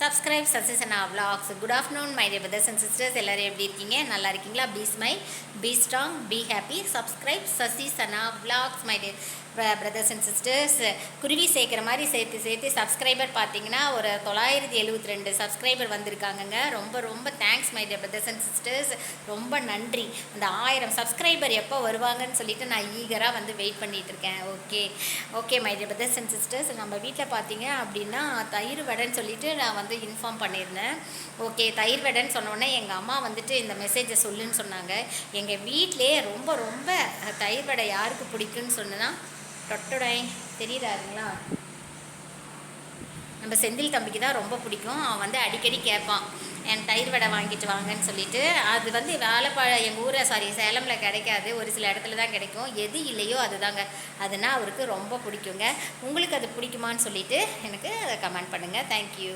Subscribe Sasisana Vlogs. Good afternoon, my dear brothers and sisters. எல்லாரும் எப்படி இருக்கீங்க? நல்லா இருக்கீங்களா? Be smile, be strong, be happy. Subscribe Sasisana Vlogs, my dear brothers and sisters. குருவி சேர்க்குற மாதிரி சேர்த்து சப்ஸ்கிரைபர் பார்த்தீங்கன்னா ஒரு 972 சப்ஸ்கிரைபர் வந்திருக்காங்கங்க. ரொம்ப ரொம்ப thanks my dear brothers and sisters. ரொம்ப நன்றி. அந்த 1000 சப்ஸ்கிரைபர் எப்போ வருவாங்கன்னு சொல்லிட்டு நான் ஈகராக வந்து வெயிட் பண்ணிகிட்டு இருக்கேன். Okay my dear brothers and sisters. நம்ம வீட்டில் பார்த்தீங்க அப்படின்னா தயிர் வடைன்னு சொல்லிட்டு நான் வந்து இன்ஃபார்ம் பண்ணியிருந்தேன். ஓகே, தயிர் வடைன்னு சொன்னோடனே எங்கள் அம்மா வந்துட்டு இந்த மெசேஜை சொல்லுன்னு சொன்னாங்க. எங்கள் வீட்டிலே ரொம்ப ரொம்ப தயிர் வடை யாருக்கு பிடிக்குன்னு சொன்னால் டொட்டோடை தெரியுதாருங்களா, நம்ம செந்தில் தம்பிக்கு தான் ரொம்ப பிடிக்கும். அவன் வந்து அடிக்கடி கேட்பான் என் தயிர் வடை வாங்கிட்டு வாங்கன்னு சொல்லிட்டு. அது வந்து எங்கள் ஊரை சேலமில் கிடைக்காது, ஒரு சில இடத்துல தான் கிடைக்கும். எது இல்லையோ அதுதாங்க, அதுனா அவருக்கு ரொம்ப பிடிக்குங்க. உங்களுக்கு அது பிடிக்குமான்னு சொல்லிட்டு எனக்கு கமெண்ட் பண்ணுங்கள். தேங்க்யூ.